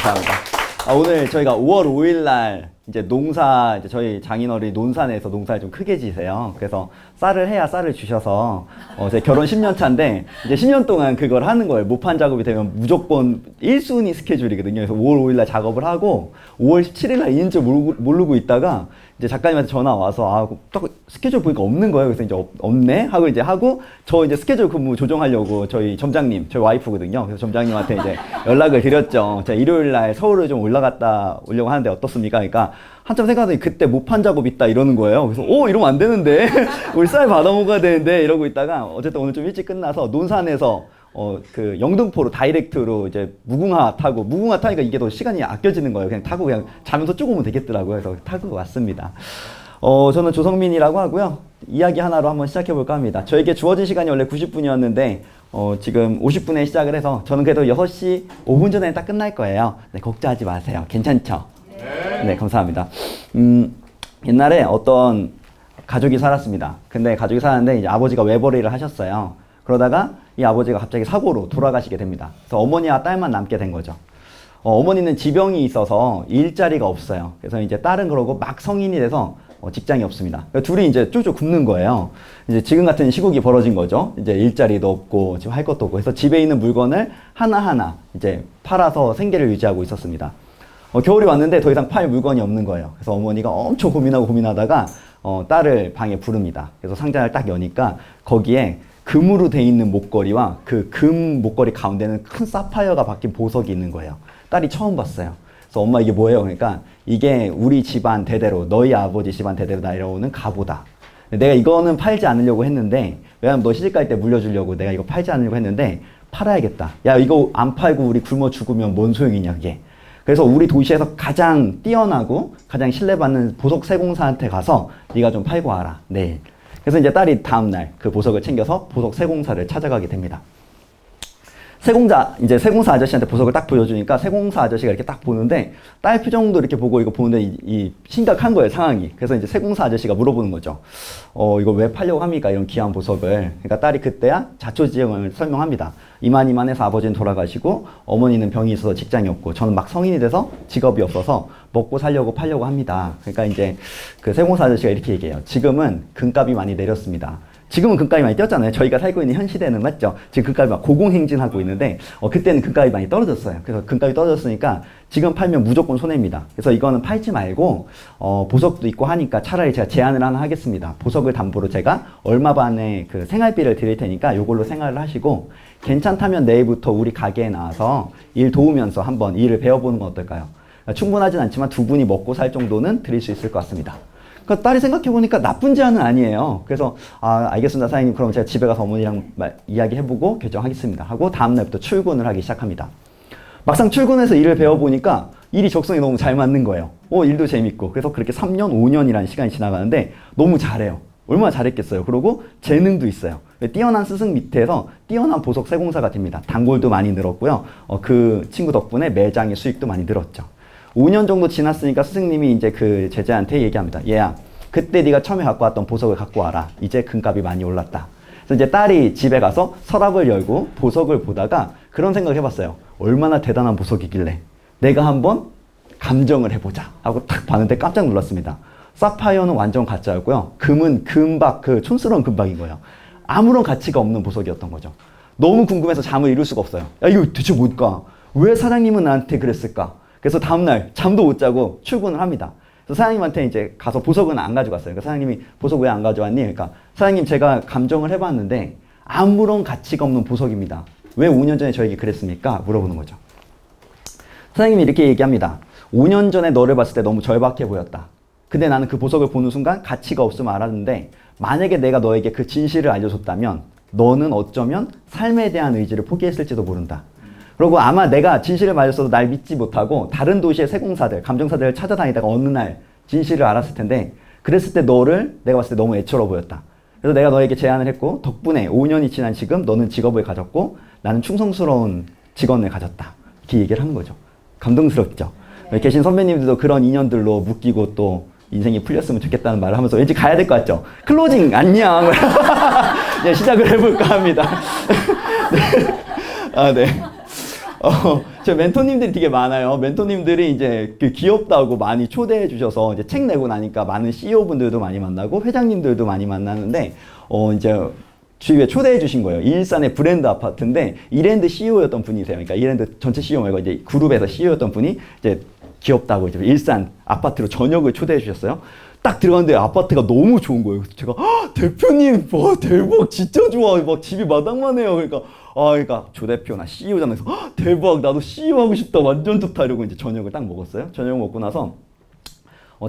감사합니다. 오늘 저희가 5월 5일 날 이제 농사, 이제 저희 장인어른이 논산에서 농사를 좀 크게 지세요. 그래서 쌀을 해야 쌀을 주셔서 제 결혼 10년 차인데 이제 10년 동안 그걸 하는 거예요. 모판 작업이 되면 무조건 1순위 스케줄이거든요. 그래서 5월 5일 날 작업을 하고 5월 17일 날 있는 줄 모르고 있다가 이제 작가님한테 전화 와서 딱 스케줄 보니까 없는 거예요. 그래서 이제 없네 하고 이제 하고 저 이제 스케줄 근무 조정하려고 저희 점장님, 저희 와이프거든요. 그래서 점장님한테 이제 연락을 드렸죠. 제가 일요일 날 서울을 좀 올라갔다 오려고 하는데 어떻습니까? 그러니까 한참 생각하더니 그때 모판 작업 있다 이러는 거예요. 그래서 이러면 안 되는데 우리 쌀 받아 먹어야 되는데 이러고 있다가 어쨌든 오늘 좀 일찍 끝나서 논산에서 그 영등포로 다이렉트로 이제 무궁화 타니까 이게 더 시간이 아껴지는 거예요. 그냥 타고 그냥 자면서 쭉 오면 되겠더라고요. 그래서 타고 왔습니다. 저는 조성민이라고 하고요. 이야기 하나로 한번 시작해 볼까 합니다. 저에게 주어진 시간이 원래 90분이었는데 지금 50분에 시작을 해서 저는 그래도 6시 5분 전에 딱 끝날 거예요. 네, 걱정하지 마세요. 괜찮죠? 네, 감사합니다. 옛날에 어떤 가족이 살았습니다. 근데 가족이 살았는데 이제 아버지가 외벌이를 하셨어요. 그러다가 이 아버지가 갑자기 사고로 돌아가시게 됩니다. 그래서 어머니와 딸만 남게 된 거죠. 어머니는 지병이 있어서 일자리가 없어요. 그래서 이제 딸은 그러고 막 성인이 돼서 직장이 없습니다. 그러니까 둘이 이제 쫄쫄 굶는 거예요. 이제 지금 같은 시국이 벌어진 거죠. 이제 일자리도 없고 지금 할 것도 없고. 그래서 집에 있는 물건을 하나하나 이제 팔아서 생계를 유지하고 있었습니다. 겨울이 왔는데 더 이상 팔 물건이 없는 거예요. 그래서 어머니가 엄청 고민하다가 딸을 방에 부릅니다. 그래서 상자를 딱 여니까 거기에 금으로 돼 있는 목걸이와 그 금 목걸이 가운데는 큰 사파이어가 박힌 보석이 있는 거예요. 딸이 처음 봤어요. 그래서 엄마 이게 뭐예요? 그러니까 이게 우리 집안 대대로 너희 아버지 집안 대대로 내려오는 갑오다. 내가 이거는 팔지 않으려고 했는데 왜냐면 너 시집갈 때 물려주려고 내가 이거 팔지 않으려고 했는데 팔아야겠다. 야 이거 안 팔고 우리 굶어 죽으면 뭔 소용이냐 그게. 그래서 우리 도시에서 가장 뛰어나고 가장 신뢰받는 보석 세공사한테 가서 네가 좀 팔고 와라 내일. 그래서 이제 딸이 다음날 그 보석을 챙겨서 보석 세공사를 찾아가게 됩니다. 세공사 아저씨한테 보석을 딱 보여주니까 세공사 아저씨가 이렇게 딱 보는데 딸 표정도 이렇게 보고 이거 보는데 이 심각한 거예요, 상황이. 그래서 이제 세공사 아저씨가 물어보는 거죠. 이거 왜 팔려고 합니까? 이런 귀한 보석을. 그러니까 딸이 그때야 자초지종을 설명합니다. 이만해서 아버지는 돌아가시고 어머니는 병이 있어서 직장이 없고 저는 막 성인이 돼서 직업이 없어서 먹고 살려고 팔려고 합니다. 그러니까 이제 그 세공사 아저씨가 이렇게 얘기해요. 지금은 금값이 많이 내렸습니다. 지금은 금값이 많이 뛰었잖아요. 저희가 살고 있는 현 시대는 맞죠? 지금 금값이 막 고공행진하고 있는데 그때는 금값이 많이 떨어졌어요. 그래서 금값이 떨어졌으니까 지금 팔면 무조건 손해입니다. 그래서 이거는 팔지 말고 보석도 있고 하니까 차라리 제가 제안을 하나 하겠습니다. 보석을 담보로 제가 얼마 반의 그 생활비를 드릴 테니까 이걸로 생활을 하시고 괜찮다면 내일부터 우리 가게에 나와서 일 도우면서 한번 일을 배워보는 건 어떨까요? 충분하진 않지만 두 분이 먹고 살 정도는 드릴 수 있을 것 같습니다. 그러니까 딸이 생각해보니까 나쁜 제안은 아니에요. 그래서 알겠습니다 사장님, 그럼 제가 집에 가서 어머니랑 이야기해보고 결정하겠습니다 하고 다음날부터 출근을 하기 시작합니다. 막상 출근해서 일을 배워보니까 일이 적성이 너무 잘 맞는 거예요. 일도 재밌고. 그래서 그렇게 3년, 5년이라는 시간이 지나가는데 너무 잘해요. 얼마나 잘했겠어요. 그리고 재능도 있어요. 뛰어난 스승 밑에서 뛰어난 보석 세공사가 됩니다. 단골도 많이 늘었고요. 그 친구 덕분에 매장의 수익도 많이 늘었죠. 5년 정도 지났으니까 스승님이 이제 그 제자한테 얘기합니다. 얘야, 그때 네가 처음에 갖고 왔던 보석을 갖고 와라. 이제 금값이 많이 올랐다. 그래서 이제 딸이 집에 가서 서랍을 열고 보석을 보다가 그런 생각을 해봤어요. 얼마나 대단한 보석이길래 내가 한번 감정을 해보자 하고 딱 봤는데 깜짝 놀랐습니다. 사파이어는 완전 가짜였고요. 금은 금박, 그 촌스러운 금박인 거예요. 아무런 가치가 없는 보석이었던 거죠. 너무 궁금해서 잠을 이룰 수가 없어요. 야, 이거 대체 뭘까? 왜 사장님은 나한테 그랬을까? 그래서 다음날 잠도 못 자고 출근을 합니다. 그래서 사장님한테 이제 가서 보석은 안 가져갔어요. 그러니까 사장님이 보석 왜 안 가져왔니? 그러니까 사장님 제가 감정을 해봤는데 아무런 가치가 없는 보석입니다. 왜 5년 전에 저에게 그랬습니까? 물어보는 거죠. 사장님이 이렇게 얘기합니다. 5년 전에 너를 봤을 때 너무 절박해 보였다. 근데 나는 그 보석을 보는 순간 가치가 없음을 알았는데 만약에 내가 너에게 그 진실을 알려줬다면 너는 어쩌면 삶에 대한 의지를 포기했을지도 모른다. 그리고 아마 내가 진실을 말했어도 날 믿지 못하고 다른 도시의 세공사들, 감정사들을 찾아다니다가 어느 날 진실을 알았을 텐데 그랬을 때 너를 내가 봤을 때 너무 애처로 보였다. 그래서 내가 너에게 제안을 했고 덕분에 5년이 지난 지금 너는 직업을 가졌고 나는 충성스러운 직원을 가졌다. 이렇게 얘기를 하는 거죠. 감동스럽죠. 여기 계신 선배님들도 그런 인연들로 묶이고 또 인생이 풀렸으면 좋겠다는 말을 하면서 왠지 가야 될 것 같죠? 클로징 안녕. 네, 시작을 해볼까 합니다. 네. 네. 제 멘토님들이 되게 많아요. 멘토님들이 이제 그 귀엽다고 많이 초대해 주셔서 이제 책 내고 나니까 많은 CEO 분들도 많이 만나고 회장님들도 많이 만나는데, 이제 주위에 초대해 주신 거예요. 일산의 브랜드 아파트인데, 이랜드 CEO였던 분이세요. 그러니까 이랜드 전체 CEO 말고 이제 그룹에서 CEO였던 분이 이제 귀엽다고 이제 일산 아파트로 저녁을 초대해 주셨어요. 딱 들어갔는데 아파트가 너무 좋은 거예요. 그래서 제가 대표님, 와 대박, 진짜 좋아. 막 집이 마당만 해요. 그러니까 조 대표나 CEO잖아요. 그래서 대박, 나도 CEO 하고 싶다. 완전 좋다. 이러고 이제 저녁을 딱 먹었어요. 저녁 먹고 나서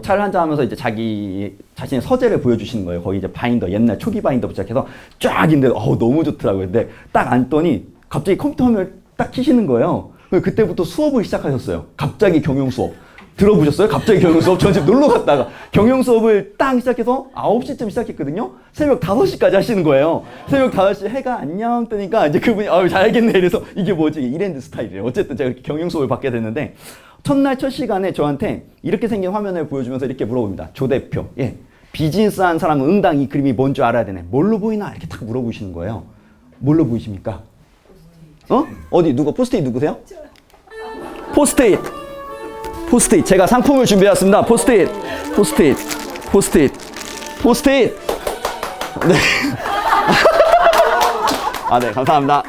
차를 한잔 하면서 이제 자신의 서재를 보여주시는 거예요. 거기 이제 바인더, 옛날 초기 바인더부터 시작해서 쫙 있는데 너무 좋더라고요. 근데 딱 앉더니 갑자기 컴퓨터 화면을 딱 켜시는 거예요. 그때부터 수업을 시작하셨어요. 갑자기 경영 수업. 들어보셨어요? 갑자기 경영 수업? 전 지금 놀러 갔다가 경영 수업을 딱 시작해서 9시쯤 시작했거든요? 새벽 5시까지 하시는 거예요. 새벽 5시 해가 안녕 뜨니까 이제 그분이 잘 알겠네. 이래서 이게 뭐지? 이랜드 스타일이에요. 어쨌든 제가 경영 수업을 받게 됐는데, 첫날 첫 시간에 저한테 이렇게 생긴 화면을 보여주면서 이렇게 물어봅니다. 조 대표, 비즈니스 한 사람은 응당 이 그림이 뭔 줄 알아야 되네. 뭘로 보이나? 이렇게 딱 물어보시는 거예요. 뭘로 보이십니까? 어디 누가 포스트잇 누구세요? 포스트잇. 제가 상품을 준비해왔습니다. 포스트잇. 네. 네, 감사합니다.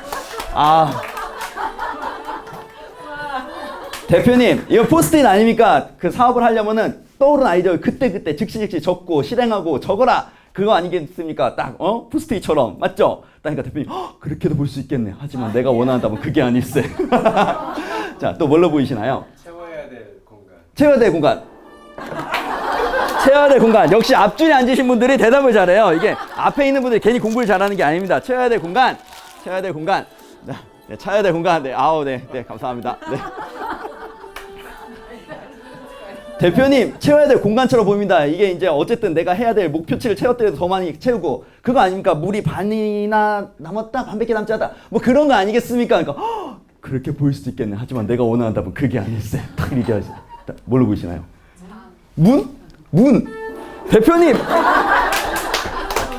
대표님, 이거 포스트잇 아닙니까? 그 사업을 하려면은 떠오른 아이디어 그때 즉시 적고 실행하고 적어라. 그거 아니겠습니까? 딱 포스트잇처럼 맞죠? 그러니까 대표님, 그렇게도 볼 수 있겠네. 하지만 내가 원한다면 그게 아닐세. 자, 또 뭘로 보이시나요? 채워야 될 공간. 역시 앞줄에 앉으신 분들이 대답을 잘해요. 이게 앞에 있는 분들이 괜히 공부를 잘하는 게 아닙니다. 채워야 될 공간. 네, 채워야 될 공간. 네, 감사합니다. 네. 대표님, 채워야 될 공간처럼 보입니다. 이게 이제 어쨌든 내가 해야 될 목표치를 채웠더라도 더 많이 채우고, 그거 아닙니까? 물이 반이나 남았다, 반밖에 남지 않다. 뭐 그런 거 아니겠습니까? 그러니까 그렇게 보일 수도 있겠네. 하지만 내가 원한다면 그게 아닐세. 딱 이렇게 하시. 뭘로 보이시나요? 문. 대표님,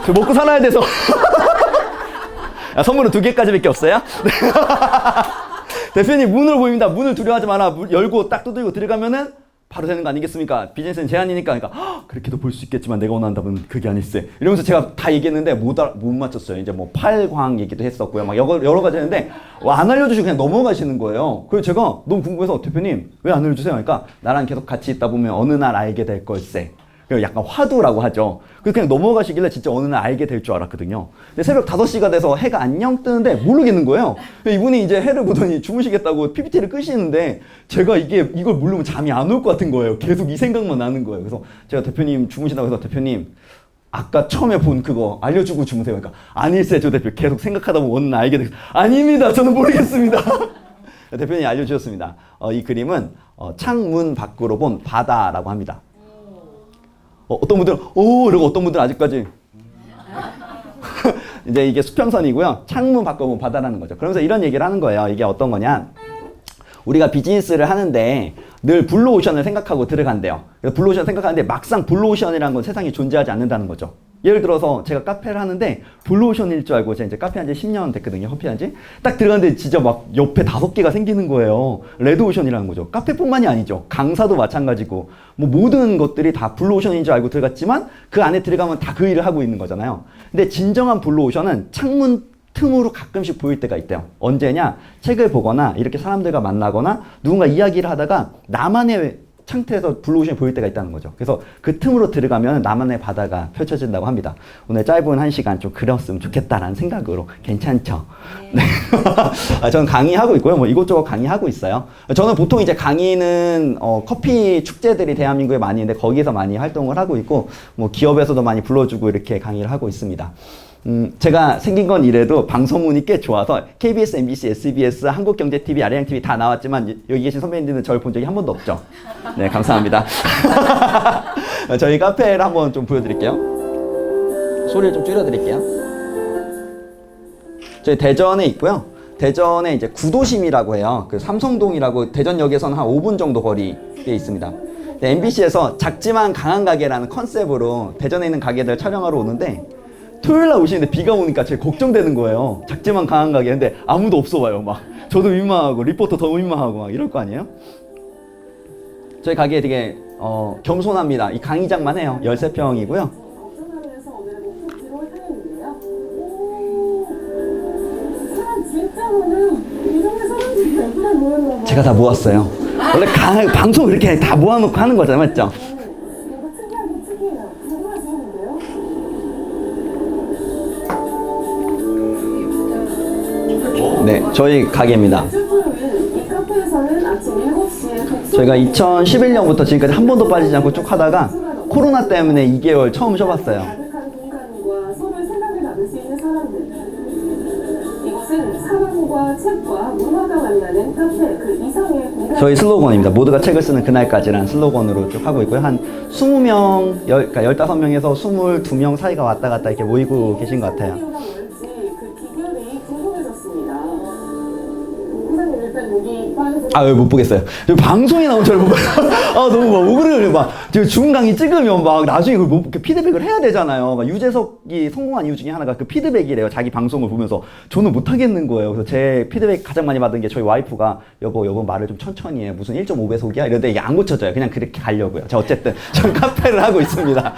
저 먹고 살아야 돼서. 선물은 2개까지밖에 없어요? 대표님, 문으로 보입니다. 문을 두려워하지 마라. 문 열고 딱 두들고 들어가면은 바로 되는 거 아니겠습니까? 비즈니스는 제한이니까. 그러니까 그렇게도 볼 수 있겠지만 내가 원한다면 그게 아닐세. 이러면서 제가 다 얘기했는데 못 맞췄어요. 이제 뭐 팔광 얘기도 했었고요. 막 여러 가지 했는데 안 알려주시고 그냥 넘어가시는 거예요. 그래서 제가 너무 궁금해서 대표님 왜 안 알려주세요? 그러니까 나랑 계속 같이 있다 보면 어느 날 알게 될 걸세. 약간 화두라고 하죠. 그래서 그냥 넘어가시길래 진짜 어느 날 알게 될 줄 알았거든요. 근데 새벽 5시가 돼서 해가 안녕 뜨는데 모르겠는 거예요. 이분이 이제 해를 보더니 주무시겠다고 PPT를 끄시는데 제가 이걸 모르면 잠이 안 올 것 같은 거예요. 계속 이 생각만 나는 거예요. 그래서 제가 대표님 주무시다고 해서 대표님 아까 처음에 본 그거 알려주고 주무세요. 그러니까 아닐세 조 대표 계속 생각하다 보면 어느 날 알게 되겠어요. 아닙니다. 저는 모르겠습니다. 대표님이 알려주셨습니다. 이 그림은 창문 밖으로 본 바다라고 합니다. 어떤 분들은 이러고 어떤 분들은 아직까지 이제 이게 수평선이고요. 창문 밖으로 보면 바다라는 거죠. 그러면서 이런 얘기를 하는 거예요. 이게 어떤 거냐? 우리가 비즈니스를 하는데 늘 블루오션을 생각하고 들어간대요. 그래서 블루오션 생각하는데 막상 블루오션이라는 건 세상에 존재하지 않는다는 거죠. 예를 들어서 제가 카페를 하는데 블루오션일 줄 알고 제가 이제 카페 한 지 10년 됐거든요. 커피 한 지. 딱 들어갔는데 진짜 막 옆에 5개가 생기는 거예요. 레드오션이라는 거죠. 카페뿐만이 아니죠. 강사도 마찬가지고 뭐 모든 것들이 다 블루오션인 줄 알고 들어갔지만 그 안에 들어가면 다 그 일을 하고 있는 거잖아요. 근데 진정한 블루오션은 창문 틈으로 가끔씩 보일 때가 있대요. 언제냐? 책을 보거나 이렇게 사람들과 만나거나 누군가 이야기를 하다가 나만의 상태에서 블루오션이 보일 때가 있다는 거죠. 그래서 그 틈으로 들어가면 나만의 바다가 펼쳐진다고 합니다. 오늘 짧은 1시간 좀 그렸으면 좋겠다라는 생각으로 괜찮죠? 네. 저는 강의하고 있고요. 뭐 이것저것 강의하고 있어요. 저는 보통 이제 강의는 커피 축제들이 대한민국에 많이 있는데 거기서 많이 활동을 하고 있고 뭐 기업에서도 많이 불러주고 이렇게 강의를 하고 있습니다. 제가 생긴 건 이래도 방송운이 꽤 좋아서 KBS, MBC, SBS, 한국경제TV, 아리랑TV 다 나왔지만 여기 계신 선배님들은 저를 본 적이 한 번도 없죠. 네, 감사합니다. 저희 카페를 한번 좀 보여드릴게요. 소리를 좀 줄여드릴게요. 저희 대전에 있고요. 대전에 이제 구도심이라고 해요. 그 삼성동이라고 대전역에서는 한 5분 정도 거리에 있습니다. MBC에서 작지만 강한 가게라는 컨셉으로 대전에 있는 가게들 촬영하러 오는데 토요일 날 오시는데 비가 오니까 제가 걱정되는 거예요. 작지만 강한 가게. 근데 아무도 없어 봐요. 막 저도 민망하고 리포터 더 민망하고 막 이럴 거 아니에요? 저희 가게 되게 겸손합니다. 이 강의장만 해요. 13평이고요. 제가 다 모았어요. 원래 방송 그렇게 다 모아놓고 하는 거잖아요, 맞죠? 네, 저희 가게입니다. 저희가 2011년부터 지금까지 한 번도 빠지지 않고 쭉 하다가 코로나 때문에 2개월 처음 쉬어봤어요. 저희 슬로건입니다. 모두가 책을 쓰는 그날까지라는 슬로건으로 쭉 하고 있고요. 한 20명, 그러니까 15명에서 22명 사이가 왔다 갔다 이렇게 모이고 계신 것 같아요. 못 보겠어요. 방송에 나온 줄 못 봐요. 너무 막 오그르르 막 죽은 강의 찍으면 막 나중에 그걸 피드백을 해야 되잖아요. 막 유재석이 성공한 이유 중에 하나가 그 피드백이래요. 자기 방송을 보면서 저는 못 하겠는 거예요. 그래서 제 피드백 가장 많이 받은 게 저희 와이프가 여보 말을 좀 천천히 해. 무슨 1.5배속이야? 이런데 이게 안 고쳐져요. 그냥 그렇게 가려고요. 자, 어쨌든 저는 카페를 하고 있습니다.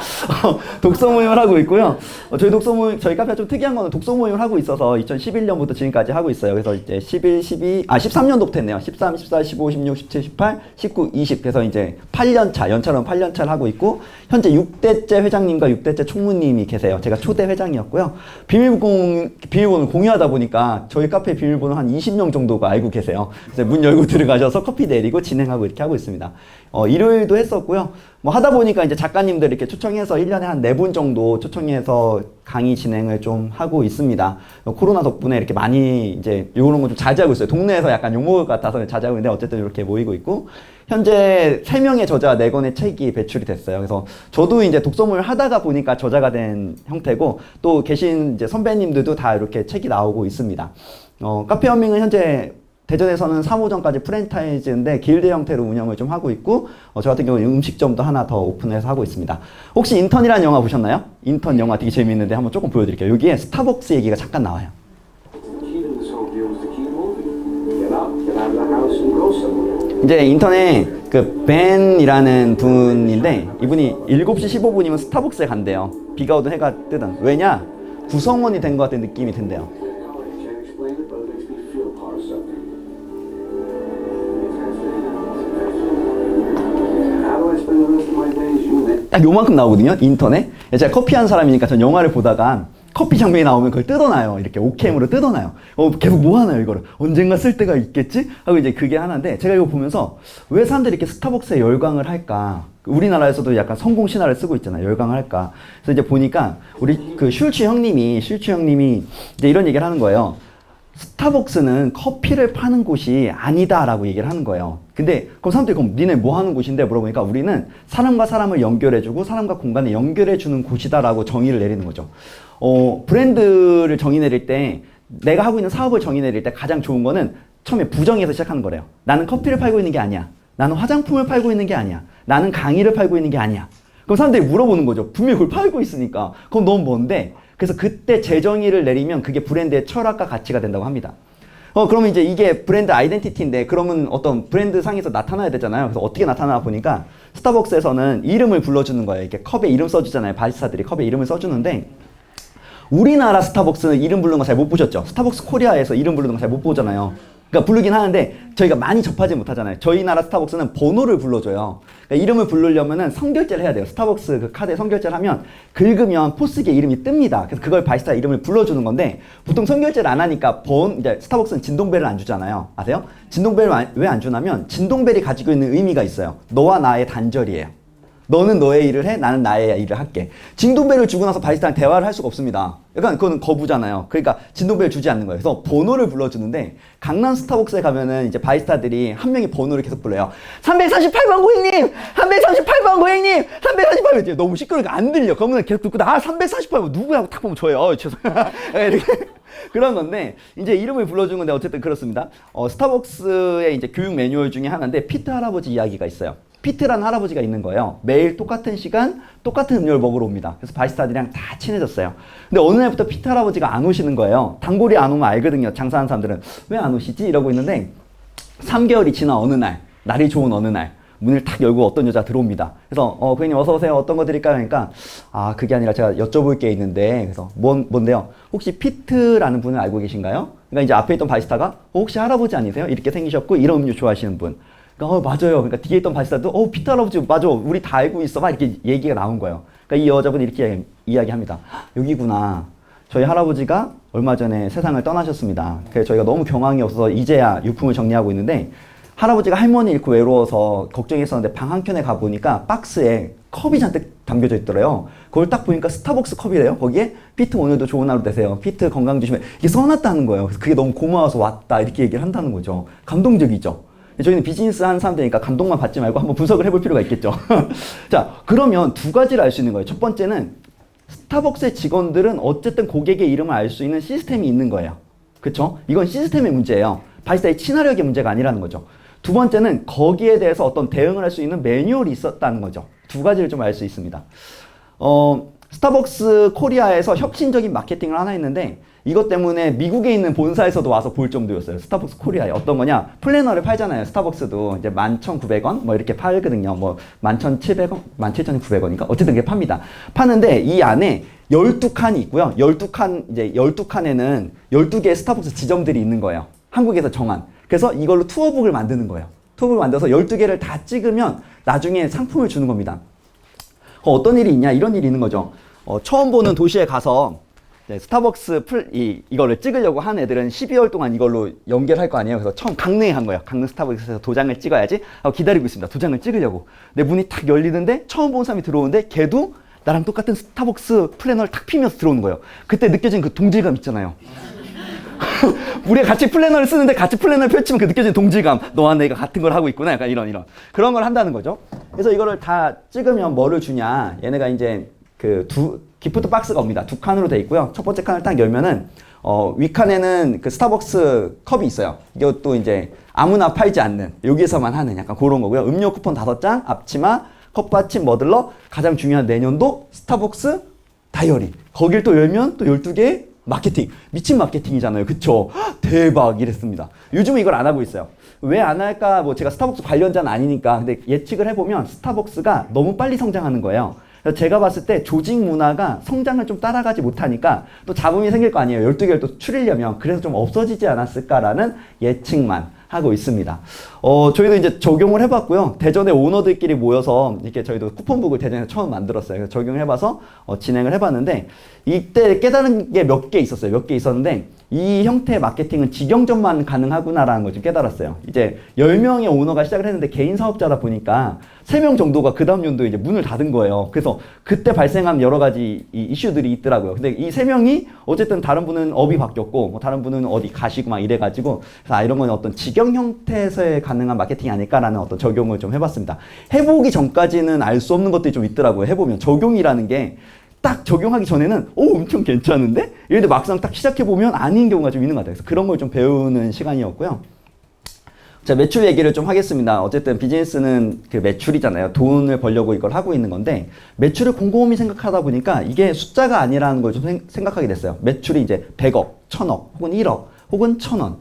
독서 모임을 하고 있고요. 저희 독서 모임, 저희 카페가 좀 특이한 거는 독서 모임을 하고 있어서 2011년부터 지금까지 하고 있어요. 그래서 이제 13년도부터 했네요. 13, 14, 15, 16, 17, 18, 19, 20. 그래서 이제 8년차, 연차로는 8년차를 하고 있고, 현재 6대째 회장님과 6대째 총무님이 계세요. 제가 초대 회장이었고요. 비밀번호를 공유하다 보니까 저희 카페 비밀번호 한 20명 정도가 알고 계세요. 그래서 문 열고 들어가셔서 커피 내리고 진행하고 이렇게 하고 있습니다. 일요일도 했었고요. 뭐 하다 보니까 이제 작가님들 이렇게 초청해서 1년에 한 4분 정도 초청해서 강의 진행을 좀 하고 있습니다. 코로나 덕분에 이렇게 많이 이제 요런 거 좀 자제하고 있어요. 동네에서 약간 욕먹을 것 같아서 자제하고 있는데 어쨌든 이렇게 모이고 있고, 현재 3명의 저자 4권의 책이 배출이 됐어요. 그래서 저도 이제 독서모임을 하다가 보니까 저자가 된 형태고, 또 계신 이제 선배님들도 다 이렇게 책이 나오고 있습니다. 카페 현밍은 현재 대전에서는 3호점까지 프랜차이즈인데 길드 형태로 운영을 좀 하고 있고, 저 같은 경우는 음식점도 하나 더 오픈해서 하고 있습니다. 혹시 인턴이라는 영화 보셨나요? 인턴 영화 되게 재미있는데 한번 조금 보여드릴게요. 여기에 스타벅스 얘기가 잠깐 나와요. 이제 인턴에 그 벤이라는 분인데, 이분이 7시 15분이면 스타벅스에 간대요. 비가 오든 해가 뜨든. 왜냐? 구성원이 된 것 같은 느낌이 든대요. 딱 요만큼 나오거든요, 인턴에. 제가 커피 한 사람이니까 전 영화를 보다가 커피 장면이 나오면 그걸 뜯어놔요. 이렇게 오캠으로 뜯어놔요. 계속 뭐 하나요, 이거를. 언젠가 쓸 때가 있겠지? 하고 이제 그게 하나인데, 제가 이거 보면서 왜 사람들이 이렇게 스타벅스에 열광을 할까? 우리나라에서도 약간 성공 신화를 쓰고 있잖아요. 열광을 할까? 그래서 이제 보니까 우리 그 슐츠 형님이 이제 이런 얘기를 하는 거예요. 스타벅스는 커피를 파는 곳이 아니다라고 얘기를 하는 거예요. 근데 그럼 사람들이 그럼 니네 뭐 하는 곳인데 물어보니까 우리는 사람과 사람을 연결해주고 사람과 공간을 연결해주는 곳이다라고 정의를 내리는 거죠. 브랜드를 정의 내릴 때, 내가 하고 있는 사업을 정의 내릴 때 가장 좋은 거는 처음에 부정에서 시작하는 거래요. 나는 커피를 팔고 있는 게 아니야. 나는 화장품을 팔고 있는 게 아니야. 나는 강의를 팔고 있는 게 아니야. 그럼 사람들이 물어보는 거죠. 분명히 그걸 팔고 있으니까. 그럼 넌 뭔데? 그래서 그때 재정의를 내리면 그게 브랜드의 철학과 가치가 된다고 합니다. 그러면 이제 이게 브랜드 아이덴티티인데, 그러면 어떤 브랜드 상에서 나타나야 되잖아요. 그래서 어떻게 나타나 보니까 스타벅스에서는 이름을 불러주는 거예요. 이렇게 컵에 이름 써주잖아요. 바리스타들이 컵에 이름을 써주는데, 우리나라 스타벅스는 이름 부르는 거 잘 못 보셨죠? 스타벅스 코리아에서 이름 부르는 거 잘 못 보잖아요. 그러니까 부르긴 하는데 저희가 많이 접하지 못하잖아요. 저희 나라 스타벅스는 번호를 불러줘요. 그러니까 이름을 부르려면은 선결제를 해야 돼요. 스타벅스 그 카드에 선결제를 하면 긁으면 포스기에 이름이 뜹니다. 그래서 그걸 바리스타 이름을 불러주는 건데, 보통 선결제를 안 하니까 이제 스타벅스는 진동벨을 안 주잖아요. 아세요? 진동벨을 왜 안 주냐면 진동벨이 가지고 있는 의미가 있어요. 너와 나의 단절이에요. 너는 너의 일을 해, 나는 나의 일을 할게. 진동벨을 주고 나서 바리스타랑 대화를 할 수가 없습니다. 약간 그건 거부잖아요. 그러니까 진동벨을 주지 않는 거예요. 그래서 번호를 불러주는데, 강남 스타벅스에 가면은 이제 바리스타들이 한 명이 번호를 계속 불러요. 338번 고객님! 338번 고객님! 338번! 너무 시끄러우니까 안 들려. 그러면 계속 듣고, 348번 누구야? 하고 딱 보면 저예요. 죄송해요. 이렇게. 그런 건데, 이제 이름을 불러준 건데, 어쨌든 그렇습니다. 스타벅스의 이제 교육 매뉴얼 중에 하나인데, 피트 할아버지 이야기가 있어요. 피트라는 할아버지가 있는 거예요. 매일 똑같은 시간 똑같은 음료를 먹으러 옵니다. 그래서 바리스타들이랑 다 친해졌어요. 근데 어느 날부터 피트 할아버지가 안 오시는 거예요. 단골이 안 오면 알거든요. 장사하는 사람들은 왜 안 오시지? 이러고 있는데 3개월이 지난 어느 날, 날이 좋은 어느 날 문을 탁 열고 어떤 여자 들어옵니다. 그래서 고객님 어서 오세요. 어떤 거 드릴까요? 그러니까 그게 아니라 제가 여쭤볼 게 있는데 그래서 뭔데요? 혹시 피트라는 분을 알고 계신가요? 그러니까 이제 앞에 있던 바리스타가 혹시 할아버지 아니세요? 이렇게 생기셨고 이런 음료 좋아하시는 분. 그러니까 맞아요. 그러니까 뒤에 있던 바리스타도 피트 할아버지 맞아. 우리 다 알고 있어. 막 이렇게 얘기가 나온 거예요. 그러니까 이 여자분이 이렇게 이야기합니다. 여기구나. 저희 할아버지가 얼마 전에 세상을 떠나셨습니다. 그래서 저희가 너무 경황이 없어서 이제야 유품을 정리하고 있는데 할아버지가 할머니 잃고 외로워서 걱정했었는데 방 한켠에 가보니까 박스에 컵이 잔뜩 담겨져 있더래요. 그걸 딱 보니까 스타벅스 컵이래요. 거기에 피트 오늘도 좋은 하루 되세요. 피트 건강 조심해. 이게 써놨다는 거예요. 그래서 그게 너무 고마워서 왔다. 이렇게 얘기를 한다는 거죠. 감동적이죠. 저희는 비즈니스 하는 사람들이니까 감동만 받지 말고 한번 분석을 해볼 필요가 있겠죠. 자, 그러면 두 가지를 알 수 있는 거예요. 첫 번째는 스타벅스의 직원들은 어쨌든 고객의 이름을 알 수 있는 시스템이 있는 거예요. 그쵸? 이건 시스템의 문제예요. 바리스타의 친화력의 문제가 아니라는 거죠. 두 번째는 거기에 대해서 어떤 대응을 할 수 있는 매뉴얼이 있었다는 거죠. 두 가지를 좀 알 수 있습니다. 스타벅스 코리아에서 혁신적인 마케팅을 하나 했는데 이것 때문에 미국에 있는 본사에서도 와서 볼 정도였어요. 스타벅스 코리아에. 어떤 거냐? 플래너를 팔잖아요. 스타벅스도 이제 11,900원 뭐 이렇게 팔거든요. 뭐 11,700원, 17,900원인가? 어쨌든 그게 팝니다. 파는데 이 안에 12칸이 있고요. 12칸에는 12개의 스타벅스 지점들이 있는 거예요. 한국에서 정한. 그래서 이걸로 투어북을 만드는 거예요. 투어북을 만들어서 12개를 다 찍으면 나중에 상품을 주는 겁니다. 어떤 일이 있냐? 이런 일이 있는 거죠. 처음 보는 도시에 가서 스타벅스 이거를 찍으려고 한 애들은 12월 동안 이걸로 연결할 거 아니에요. 그래서 처음 강릉에 간 거예요. 강릉 스타벅스에서 도장을 찍어야지 하고 기다리고 있습니다. 도장을 찍으려고. 내 문이 탁 열리는데 처음 본 사람이 들어오는데 걔도 나랑 똑같은 스타벅스 플래너를 탁 피면서 들어오는 거예요. 그때 느껴진 그 동질감 있잖아요. 우리가 같이 플래너를 쓰는데 같이 플래너를 펼치면 그 느껴지는 동질감. 너와 내가 같은 걸 하고 있구나. 약간 이런. 그런 걸 한다는 거죠. 그래서 이거를 다 찍으면 뭐를 주냐. 얘네가 이제 기프트 박스가 옵니다. 두 칸으로 돼 있고요. 첫 번째 칸을 딱 열면은, 윗칸에는 그 스타벅스 컵이 있어요. 이것도 이제 아무나 팔지 않는, 여기에서만 하는 약간 그런 거고요. 음료 쿠폰 5장, 앞치마, 컵받침, 머들러, 가장 중요한 내년도 스타벅스 다이어리. 거길 또 열면 또 12개의 마케팅. 미친 마케팅이잖아요. 그쵸? 대박! 이랬습니다. 요즘은 이걸 안 하고 있어요. 왜 안 할까? 뭐 제가 스타벅스 관련자는 아니니까. 근데 예측을 해보면 스타벅스가 너무 빨리 성장하는 거예요. 그래서 제가 봤을 때 조직 문화가 성장을 좀 따라가지 못하니까 또 잡음이 생길 거 아니에요. 12개를 또 추리려면. 그래서 좀 없어지지 않았을까라는 예측만 하고 있습니다. 저희도 이제 적용을 해봤고요. 대전의 오너들끼리 모여서 이렇게 저희도 쿠폰북을 대전에서 처음 만들었어요. 그래서 적용을 해봐서 진행을 해봤는데 이때 깨달은 게 몇 개 있었어요. 몇 개 있었는데 이 형태의 마케팅은 직영점만 가능하구나라는 걸 좀 깨달았어요. 이제 10명의 오너가 시작을 했는데 개인 사업자다 보니까 3명 정도가 그 다음 연도에 이제 문을 닫은 거예요. 그래서 그때 발생한 여러 가지 이 이슈들이 있더라고요. 근데 이 3명이 어쨌든 다른 분은 업이 바뀌었고 뭐 다른 분은 어디 가시고 막 이래가지고 그래서 이런 건 어떤 직영 형태에서의 가능한 마케팅이 아닐까라는 어떤 적용을 좀 해봤습니다. 해보기 전까지는 알 수 없는 것들이 좀 있더라고요. 해보면 적용이라는 게 딱 적용하기 전에는 엄청 괜찮은데? 이런데 막상 딱 시작해보면 아닌 경우가 좀 있는 것 같아요. 그래서 그런 걸 좀 배우는 시간이었고요. 자, 매출 얘기를 좀 하겠습니다. 어쨌든 비즈니스는 그 매출이잖아요. 돈을 벌려고 이걸 하고 있는 건데 매출을 곰곰이 생각하다 보니까 이게 숫자가 아니라는 걸 좀 생각하게 됐어요. 매출이 이제 100억, 1000억, 혹은 1억, 혹은 1000원.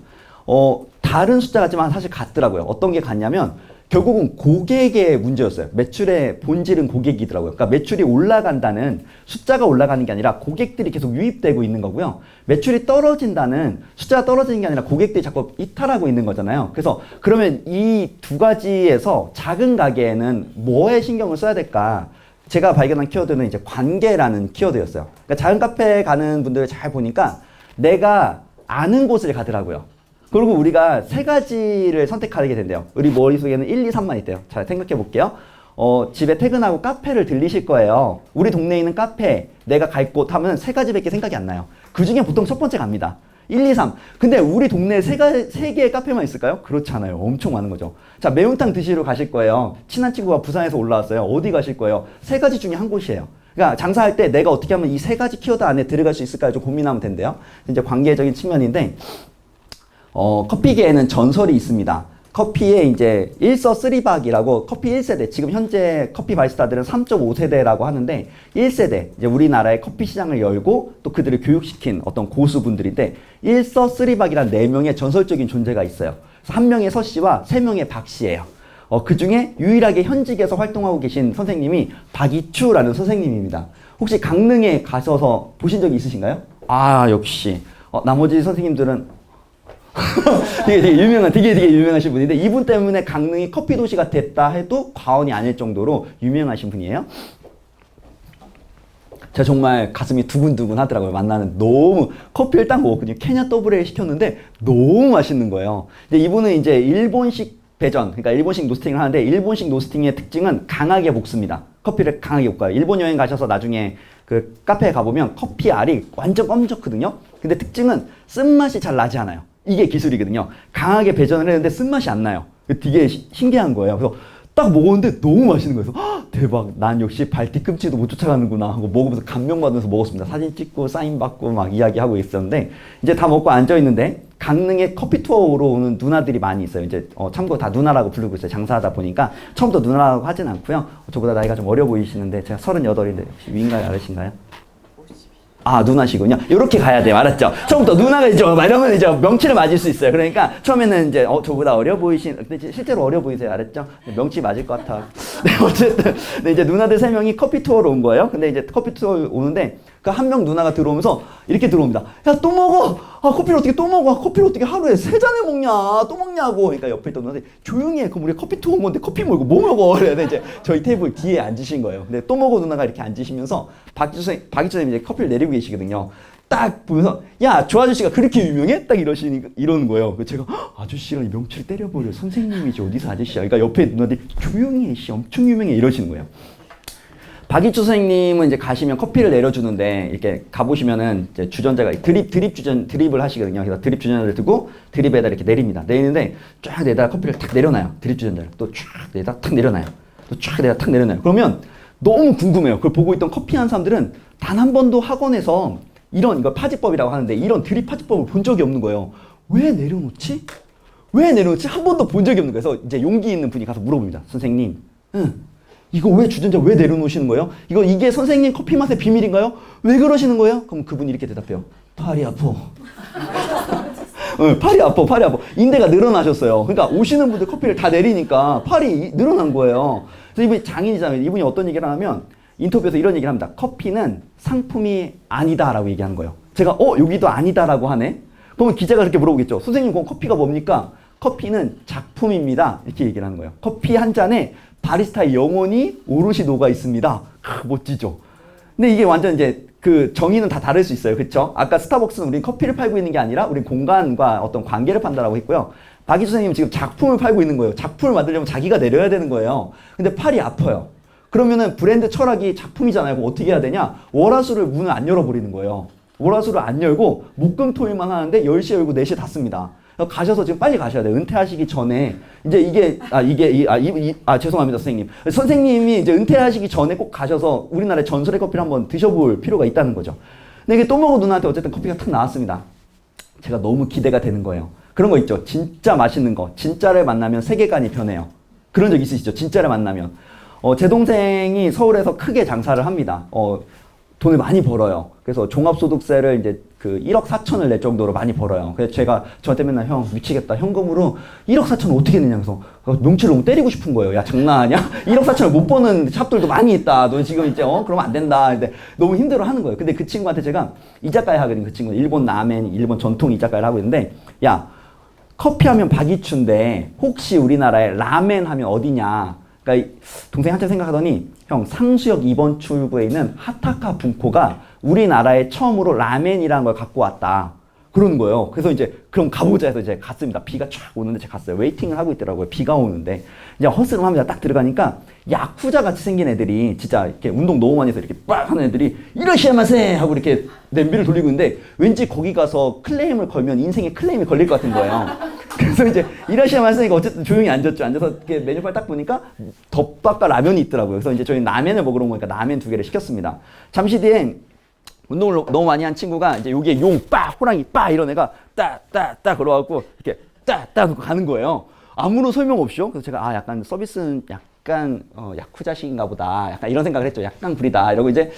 다른 숫자 같지만 사실 같더라고요. 어떤 게 같냐면 결국은 고객의 문제였어요. 매출의 본질은 고객이더라고요. 그러니까 매출이 올라간다는 숫자가 올라가는 게 아니라 고객들이 계속 유입되고 있는 거고요. 매출이 떨어진다는 숫자가 떨어지는 게 아니라 고객들이 자꾸 이탈하고 있는 거잖아요. 그래서 그러면 이 두 가지에서 작은 가게에는 뭐에 신경을 써야 될까? 제가 발견한 키워드는 이제 관계라는 키워드였어요. 그러니까 작은 카페에 가는 분들을 잘 보니까 내가 아는 곳을 가더라고요. 그리고 우리가 3가지를 선택하게 된대요. 우리 머릿속에는 1, 2, 3만 있대요. 잘 생각해 볼게요. 집에 퇴근하고 카페를 들리실 거예요. 우리 동네에 있는 카페, 내가 갈 곳 하면 3가지밖에 생각이 안 나요. 그 중에 보통 첫 번째 갑니다. 1, 2, 3. 근데 우리 동네에 3개의 카페만 있을까요? 그렇지 않아요. 엄청 많은 거죠. 자, 매운탕 드시러 가실 거예요. 친한 친구가 부산에서 올라왔어요. 어디 가실 거예요? 3가지 중에 한 곳이에요. 그러니까 장사할 때 내가 어떻게 하면 이 3가지 키워드 안에 들어갈 수 있을까요? 좀 고민하면 된대요. 이제 관계적인 측면인데 커피계에는 전설이 있습니다. 커피에 이제 1서 3박이라고 커피 1세대, 지금 현재 커피 바리스타들은 3.5세대라고 하는데 1세대, 이제 우리나라의 커피 시장을 열고 또 그들을 교육시킨 어떤 고수분들인데 1서 3박이란 4명의 전설적인 존재가 있어요. 그래서 1명의 서 씨와 3명의 박 씨예요. 그 중에 유일하게 현직에서 활동하고 계신 선생님이 박이추라는 선생님입니다. 혹시 강릉에 가셔서 보신 적이 있으신가요? 아, 역시. 나머지 선생님들은 되게 유명하신 분인데 이분 때문에 강릉이 커피 도시가 됐다 해도 과언이 아닐 정도로 유명하신 분이에요. 제가 정말 가슴이 두근두근 하더라고요. 만나는 너무 커피를 딱 먹었거든요. 케냐 더블에일 시켰는데 너무 맛있는 거예요. 근데 이분은 이제 일본식 배전, 그러니까 일본식 로스팅을 하는데 일본식 로스팅의 특징은 강하게 볶습니다. 커피를 강하게 볶아요. 일본 여행 가셔서 나중에 그 카페에 가보면 커피 알이 완전 검적거든요. 근데 특징은 쓴맛이 잘 나지 않아요. 이게 기술이거든요. 강하게 배전을 했는데 쓴맛이 안 나요. 되게 신기한 거예요. 그래서 딱 먹었는데 너무 맛있는 거예요. 그래서 대박, 난 역시 발뒤꿈치도 못 쫓아가는구나 하고 먹으면서 감명받으면서 먹었습니다. 사진 찍고 사인 받고 막 이야기하고 있었는데 이제 다 먹고 앉아있는데 강릉에 커피 투어로 오는 누나들이 많이 있어요. 이제 참고로 다 누나라고 부르고 있어요. 장사하다 보니까 처음부터 누나라고 하진 않고요. 저보다 나이가 좀 어려 보이시는데 제가 38인데 혹시 위인가요? 아래신가요? 아, 누나시군요. 이렇게 가야 돼요. 알았죠? 처음부터 누나가 이제 이러면 이제 명치를 맞을 수 있어요. 그러니까 처음에는 이제 저보다 어려 보이신, 근데 실제로 어려 보이세요. 알았죠? 명치 맞을 것 같아. 네, 어쨌든 네, 이제 누나들 3명이 커피 투어로 온 거예요. 근데 이제 커피 투어 오는데 그 한 명 누나가 들어오면서 이렇게 들어옵니다. 야, 또 먹어. 아, 커피를 어떻게 또 먹어? 커피를 어떻게 하루에 3잔을 먹냐? 또 먹냐고. 그러니까 옆에 있던 누나들이 조용히 해. 그럼 우리 커피 투어 온 건데 커피 먹고 뭐 먹어? 그래서 이제 저희 테이블 뒤에 앉으신 거예요. 근데 또 먹어 누나가 이렇게 앉으시면서 박이주 선생님이 이제 커피를 내리고 계시거든요. 딱 보면서 야, 저 아저씨가 그렇게 유명해? 딱 이러는 거예요. 그래서 제가 아저씨랑 이 명치를 때려버려. 선생님이지 어디서 아저씨야. 그러니까 옆에 누나들이 조용히 해. 씨 엄청 유명해. 이러시는 거예요. 박이추 선생님은 이제 가시면 커피를 내려주는데 이렇게 가보시면은 이제 주전자가 드립을 하시거든요. 그래서 드립 주전자를 두고 드립에다 이렇게 내립니다. 내리는데 쫙 내다가 커피를 탁 내려놔요. 드립 주전자를 또 쫙 내다 탁 내려놔요. 또 쫙 내다 탁 내려놔요. 그러면 너무 궁금해요. 그걸 보고 있던 커피하는 사람들은 단 한 번도 학원에서 이걸 파지법이라고 하는데 이런 드립 파지법을 본 적이 없는 거예요. 왜 내려놓지? 왜 내려놓지? 한 번도 본 적이 없는 거예요. 그래서 이제 용기 있는 분이 가서 물어봅니다. 선생님, 이거 왜 주전자 왜 내려놓으시는 거예요? 이게 선생님 커피 맛의 비밀인가요? 왜 그러시는 거예요? 그럼 그분이 이렇게 대답해요. 팔이 아파. 팔이 아파. 인대가 늘어나셨어요. 그러니까 오시는 분들 커피를 다 내리니까 팔이 늘어난 거예요. 그래서 이분이 장인이잖아요. 이분이 어떤 얘기를 하면 인터뷰에서 이런 얘기를 합니다. 커피는 상품이 아니다라고 얘기하는 거예요. 제가 여기도 아니다라고 하네. 그러면 기자가 그렇게 물어보겠죠. 선생님 그럼 커피가 뭡니까? 커피는 작품입니다. 이렇게 얘기를 하는 거예요. 커피 한 잔에 바리스타의 영혼이 오롯이 녹아 있습니다. 멋지죠? 근데 이게 완전 이제 그 정의는 다 다를 수 있어요. 그쵸? 아까 스타벅스는 우린 커피를 팔고 있는 게 아니라 우린 공간과 어떤 관계를 판다라고 했고요. 박이주 선생님은 지금 작품을 팔고 있는 거예요. 작품을 만들려면 자기가 내려야 되는 거예요. 근데 팔이 아파요. 그러면은 브랜드 철학이 작품이잖아요. 그럼 어떻게 해야 되냐? 월화수를 문을 안 열어버리는 거예요. 월화수를 안 열고 목금토일만 하는데 10시에 열고 4시에 닫습니다. 가셔서 지금 빨리 가셔야 돼요. 은퇴하시기 전에 이제 죄송합니다 선생님. 선생님이 이제 은퇴하시기 전에 꼭 가셔서 우리나라의 전설의 커피를 한번 드셔볼 필요가 있다는 거죠. 근데 이게 또 먹어 누나한테 어쨌든 커피가 탁 나왔습니다. 제가 너무 기대가 되는 거예요. 그런 거 있죠. 진짜 맛있는 거. 진짜를 만나면 세계관이 변해요. 그런 적 있으시죠? 진짜를 만나면. 제 동생이 서울에서 크게 장사를 합니다. 돈을 많이 벌어요. 그래서 종합소득세를 이제 그 1억 4천을 낼 정도로 많이 벌어요. 그래서 제가 저한테 맨날 형 미치겠다. 현금으로 1억 4천 어떻게 내냐. 그래서 명치를 너무 때리고 싶은 거예요. 야 장난하냐? 1억 4천을 못 버는 샵들도 많이 있다. 너 지금 이제 그러면 안 된다. 근데 너무 힘들어 하는 거예요. 근데 그 친구한테 제가 이자카야 하거든요. 그 친구는 일본 라멘, 일본 전통 이자카야를 하고 있는데 야 커피 하면 박이춘데 혹시 우리나라에 라멘 하면 어디냐? 그러니까 동생이 한참 생각하더니 형 상수역 2번 출구에 있는 하타카 분코가 우리나라에 처음으로 라멘이라는 걸 갖고 왔다. 그러는 거예요. 그래서 이제 그럼 가보자 해서 이제 갔습니다. 비가 쫙 오는데 제가 갔어요. 웨이팅을 하고 있더라고요. 비가 오는데 이제 허스름합니다. 딱 들어가니까 야쿠자 같이 생긴 애들이 진짜 이렇게 운동 너무 많이 해서 이렇게 빡 하는 애들이 이러시야마세 하고 이렇게 냄비를 돌리고 있는데 왠지 거기 가서 클레임을 걸면 인생에 클레임이 걸릴 것 같은 거예요. 그래서 이제 이러시야마세니까 어쨌든 조용히 앉았죠. 앉아서 이렇게 메뉴판 딱 보니까 덮밥과 라면이 있더라고요. 그래서 이제 저희 라면을 먹으러 온 거니까 라면 2개를 시켰습니다. 잠시 뒤에 운동을 너무 많이 한 친구가 이제 여기에 용, 빠, 호랑이, 빠 이런 애가 따 걸어갖고 이렇게 따 가는 거예요. 아무런 설명 없이요. 그래서 제가 약간 서비스는 약간 야쿠자식인가 보다. 약간 이런 생각을 했죠. 약간 구리다. 이러고 이제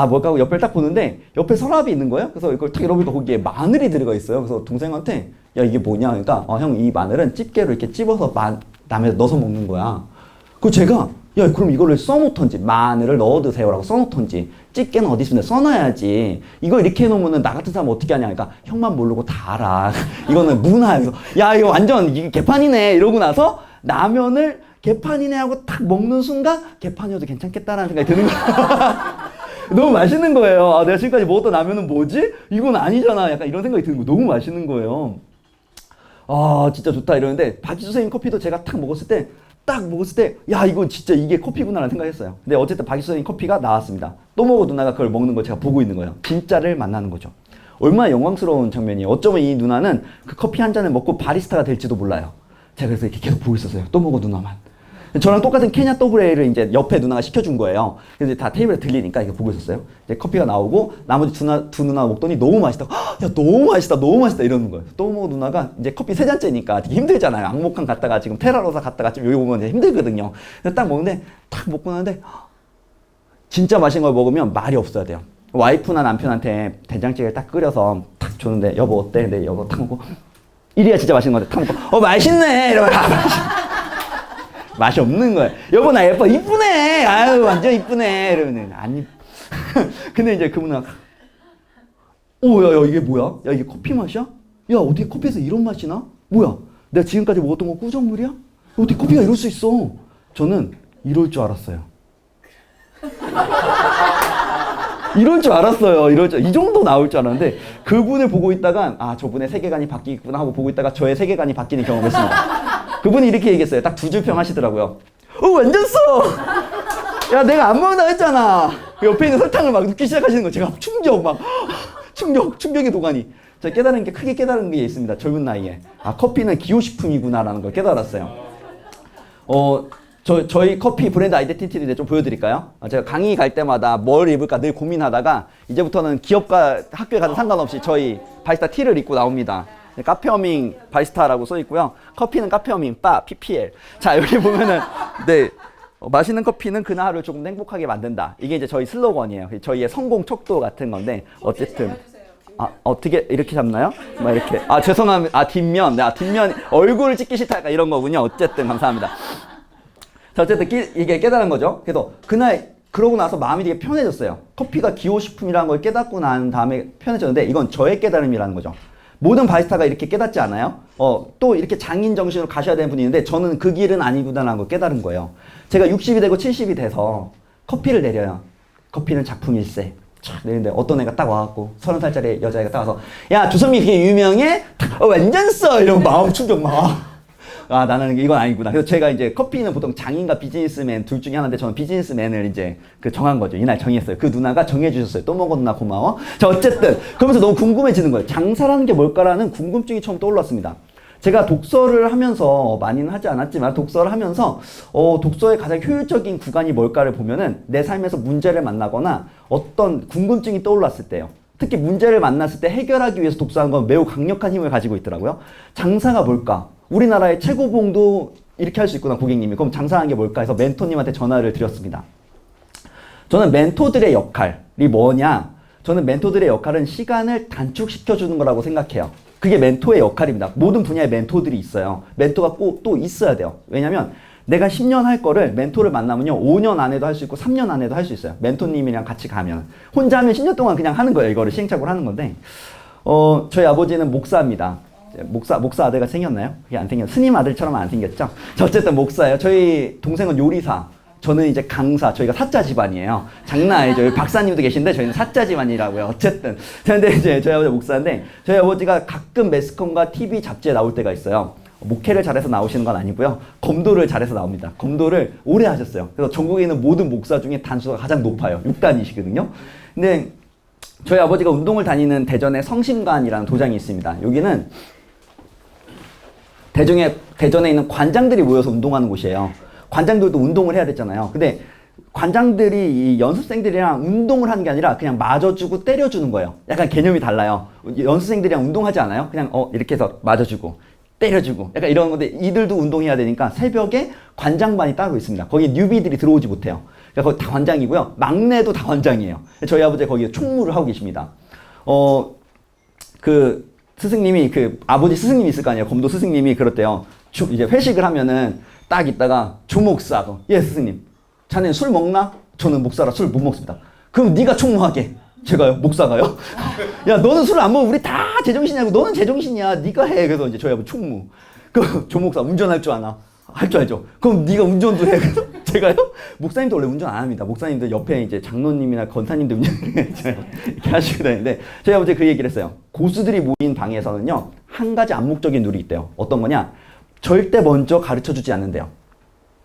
뭘까 하고 옆을 딱 보는데 옆에 서랍이 있는 거예요. 그래서 이걸 탁 열어보니까 거기에 마늘이 들어가 있어요. 그래서 동생한테 야 이게 뭐냐. 그러니까 형 이 마늘은 집게로 이렇게 찝어서 라면에 넣어서 먹는 거야. 그 제가 야 그럼 이거를 써놓던지 마늘을 넣어 드세요라고 써놓던지 집게는 어디 있으면 써놔야지 이거 이렇게 해놓으면 나 같은 사람 어떻게 하냐. 그러니까 형만 모르고 다 알아. 이거는 문화야. 그래서 야 이거 완전 이게 개판이네 이러고 나서 라면을 개판이네 하고 탁 먹는 순간 개판이어도 괜찮겠다라는 생각이 드는 거야. 너무 맛있는 거예요. 내가 지금까지 먹었던 라면은 뭐지? 이건 아니잖아. 약간 이런 생각이 드는 거. 너무 맛있는 거예요. 진짜 좋다 이러는데 박지수 선생님 커피도 제가 딱 먹었을 때 야 이거 진짜 이게 커피구나라는 생각했어요. 근데 어쨌든 박지수 선생님 커피가 나왔습니다. 또 먹어 누나가 그걸 먹는 걸 제가 보고 있는 거예요. 진짜를 만나는 거죠. 얼마나 영광스러운 장면이에요. 어쩌면 이 누나는 그 커피 한 잔을 먹고 바리스타가 될지도 몰라요. 제가 그래서 이렇게 계속 보고 있었어요. 또 먹어 누나만. 저랑 똑같은 케냐 더블에이를 이제 옆에 누나가 시켜준 거예요. 그래서 다 테이블에 들리니까 이거 보고 있었어요. 이제 커피가 나오고 나머지 두 누나 먹더니 너무 맛있다. 야 너무 맛있다 이러는 거예요. 또 먹어 누나가 이제 커피 세 잔째니까 되게 힘들잖아요. 악목한 갔다가 지금 테라로사 갔다가 지금 여기 오면 이제 힘들거든요. 그래서 딱 먹는데 딱 먹고 나는데 진짜 맛있는 걸 먹으면 말이 없어야 돼요. 와이프나 남편한테 된장찌개를 딱 끓여서 탁 줬는데 여보 어때? 근데 여보 탁 먹고 이래야 진짜 맛있는 건데 탁 먹고 맛있네 이러면 맛이 없는 거예요. 여보 나 예뻐 이쁘네 아유 완전 이쁘네 이러면 아니 근데 이제 그분은 야 이게 뭐야? 야 이게 커피 맛이야? 야 어떻게 커피에서 이런 맛이 나? 뭐야? 내가 지금까지 먹었던 거 꾸정물이야? 어떻게 커피가 이럴 수 있어? 저는 이럴 줄 알았어요. 이럴 줄 알았어요. 이 정도 나올 줄 알았는데 그분을 보고 있다가 저분의 세계관이 바뀌겠구나 하고 보고 있다가 저의 세계관이 바뀌는 경험을 했습니다. 그분이 이렇게 얘기했어요. 딱 두 줄 평 하시더라고요. 완전 써! 야 내가 안 먹는다 했잖아. 그 옆에 있는 설탕을 막 넣기 시작하시는 거 제가 충격의 도가니. 제가 크게 깨달은 게 있습니다. 젊은 나이에. 커피는 기호식품이구나라는 걸 깨달았어요. 저희 커피 브랜드 아이덴티티를 좀 보여드릴까요? 제가 강의 갈 때마다 뭘 입을까 늘 고민하다가 이제부터는 기업과 학교에 가도 상관없이 저희 바리스타 티를 입고 나옵니다. 카페어밍 바리스타라고 써 있고요. 커피는 카페어밍 바 PPL. 자 여기 보면은 맛있는 커피는 그날 하루를 조금 더 행복하게 만든다. 이게 이제 저희 슬로건이에요. 저희의 성공 척도 같은 건데 어쨌든 어떻게 이렇게 잡나요? 막 이렇게 죄송합니다. 뒷면 얼굴을 찍기 싫다 약간 이런 거군요. 어쨌든 감사합니다. 자 어쨌든 이게 깨달은 거죠. 그래서 그러고 나서 마음이 되게 편해졌어요. 커피가 기호식품이라는 걸 깨닫고 난 다음에 편해졌는데 이건 저의 깨달음이라는 거죠. 모든 바리스타가 이렇게 깨닫지 않아요? 또 이렇게 장인 정신으로 가셔야 되는 분이 있는데 저는 그 길은 아니구나라는 걸 깨달은 거예요. 제가 60이 되고 70이 돼서 커피를 내려요. 커피는 작품일세. 내리는데 어떤 애가 딱 와갖고 30살짜리 여자애가 딱 와서 야 주선미 되게 유명해? 완전 써! 이러면 마음 충격 막. 나는 이건 아니구나. 그래서 제가 이제 커피는 보통 장인과 비즈니스맨 둘 중에 하나인데 저는 비즈니스맨을 이제 정한 거죠. 이날 정했어요. 그 누나가 정해주셨어요. 또 먹어 누나 고마워. 자 어쨌든 그러면서 너무 궁금해지는 거예요. 장사라는 게 뭘까라는 궁금증이 처음 떠올랐습니다. 제가 독서를 하면서 많이는 하지 않았지만 독서를 하면서 독서의 가장 효율적인 구간이 뭘까를 보면은 내 삶에서 문제를 만나거나 어떤 궁금증이 떠올랐을 때요. 특히 문제를 만났을 때 해결하기 위해서 독서하는 건 매우 강력한 힘을 가지고 있더라고요. 장사가 뭘까? 우리나라의 최고봉도 이렇게 할 수 있구나 고객님이. 그럼 장사하는 게 뭘까 해서 멘토님한테 전화를 드렸습니다. 저는 멘토들의 역할이 뭐냐? 저는 멘토들의 역할은 시간을 단축시켜주는 거라고 생각해요. 그게 멘토의 역할입니다. 모든 분야에 멘토들이 있어요. 멘토가 꼭 또 있어야 돼요. 왜냐면 내가 10년 할 거를 멘토를 만나면요 5년 안에도 할 수 있고 3년 안에도 할 수 있어요. 멘토님이랑 같이 가면. 혼자 하면 10년 동안 그냥 하는 거예요. 이거를 시행착오를 하는 건데 저희 아버지는 목사입니다. 목사 아들가 생겼나요? 그게 안 생겼. 스님 아들처럼 안 생겼죠? 자, 어쨌든 목사예요. 저희 동생은 요리사. 저는 이제 강사. 저희가 사자 집안이에요. 장난 아니죠. 여기 박사님도 계신데 저희는 사자 집안이라고요. 어쨌든. 근데 이제 저희 아버지 목사인데 저희 아버지가 가끔 매스컴과 TV 잡지에 나올 때가 있어요. 목회를 잘해서 나오시는 건 아니고요. 검도를 잘해서 나옵니다. 검도를 오래 하셨어요. 그래서 전국에 있는 모든 목사 중에 단수가 가장 높아요. 6단이시거든요. 근데 저희 아버지가 운동을 다니는 대전에 성심관이라는 도장이 있습니다. 여기는 대전에 있는 관장들이 모여서 운동하는 곳이에요. 관장들도 운동을 해야 되잖아요. 근데 관장들이 이 연습생들이랑 운동을 하는 게 아니라 그냥 맞아주고 때려주는 거예요. 약간 개념이 달라요. 연습생들이랑 운동하지 않아요? 그냥 이렇게 해서 맞아주고 때려주고 약간 이런 건데 이들도 운동해야 되니까 새벽에 관장반이 따로 있습니다. 거기 뉴비들이 들어오지 못해요. 그러니까 거기 다 관장이고요. 막내도 다 관장이에요. 저희 아버지 거기 총무를 하고 계십니다. 그 스승님이 그 아버지 스승님이 있을 거 아니에요. 검도 스승님이 그렇대요. 이제 회식을 하면은 딱 있다가 조목사, 예 스승님, 자네 술 먹나? 저는 목사라 술 못 먹습니다. 그럼 네가 총무하게. 제가요? 목사가요? 야 너는 술을 안 먹어. 우리 다 제정신이냐고. 너는 제정신이야. 네가 해. 그래서 이제 저희 아버지 총무. 그 조목사 운전할 줄 아나? 할 줄 알죠. 그럼 네가 운전도 해. 그래서 제가요? 목사님도 원래 운전 안 합니다. 목사님들 옆에 이제 장로님이나 권사님들 운전을 이렇게 하시고 다니는데 저희 아버지 그 얘기를 했어요. 고수들이 모인 방에서는요 한 가지 암묵적인 룰이 있대요. 어떤 거냐? 절대 먼저 가르쳐주지 않는데요.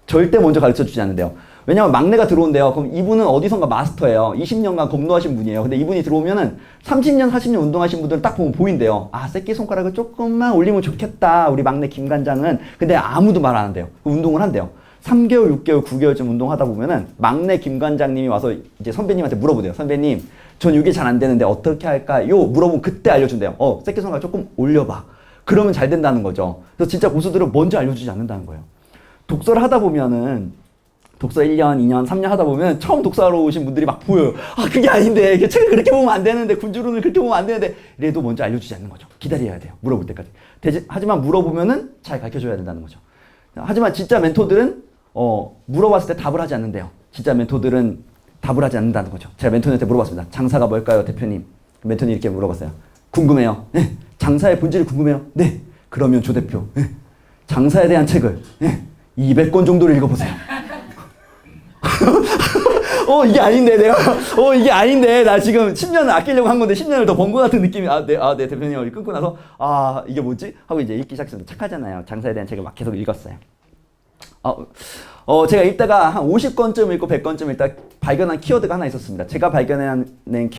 절대 먼저 가르쳐주지 않는데요. 왜냐면 막내가 들어온대요. 그럼 이분은 어디선가 마스터예요. 20년간 검도하신 분이에요. 근데 이분이 들어오면은 30년, 40년 운동하신 분들은 딱 보면 보인대요. 아, 새끼손가락을 조금만 올리면 좋겠다. 우리 막내 김관장은. 근데 아무도 말 안 한대요. 운동을 한대요. 3개월, 6개월, 9개월쯤 운동하다 보면은 막내 김관장님이 와서 이제 선배님한테 물어보대요. 선배님, 전 이게 잘 안 되는데 어떻게 할까요? 물어보면 그때 알려준대요. 새끼손가락 조금 올려봐. 그러면 잘 된다는 거죠. 그래서 진짜 고수들은 먼저 알려주지 않는다는 거예요. 독서를 하다 보면은 독서 1년, 2년, 3년 하다 보면 처음 독서하러 오신 분들이 막 보여요. 아, 그게 아닌데. 이게 책을 그렇게 보면 안 되는데. 군주론을 그렇게 보면 안 되는데. 이래도 먼저 알려주지 않는 거죠. 기다려야 돼요. 물어볼 때까지. 하지만 물어보면은 잘 가르쳐줘야 된다는 거죠. 하지만 진짜 멘토들은 물어봤을 때 답을 하지 않는데요. 진짜 멘토들은 답을 하지 않는다는 거죠. 제가 멘토님한테 물어봤습니다. 장사가 뭘까요, 대표님? 멘토님 이렇게 물어봤어요. 궁금해요. 네. 장사의 본질이 궁금해요. 네. 그러면 조 대표. 네. 장사에 대한 책을 200권 정도를 읽어보세요. 이게 아닌데 내가 이게 아닌데 나 지금 10년을 아끼려고 한 건데 10년을 더 번 것 같은 느낌이 네 대표님 끊고 나서 이게 뭐지? 하고 이제 읽기 시작했습니다. 착하잖아요. 장사에 대한 책을 막 계속 읽었어요. 제가 읽다가 한 50권쯤 읽고 100권쯤 읽다 발견한 키워드가 하나 있었습니다. 제가 발견해낸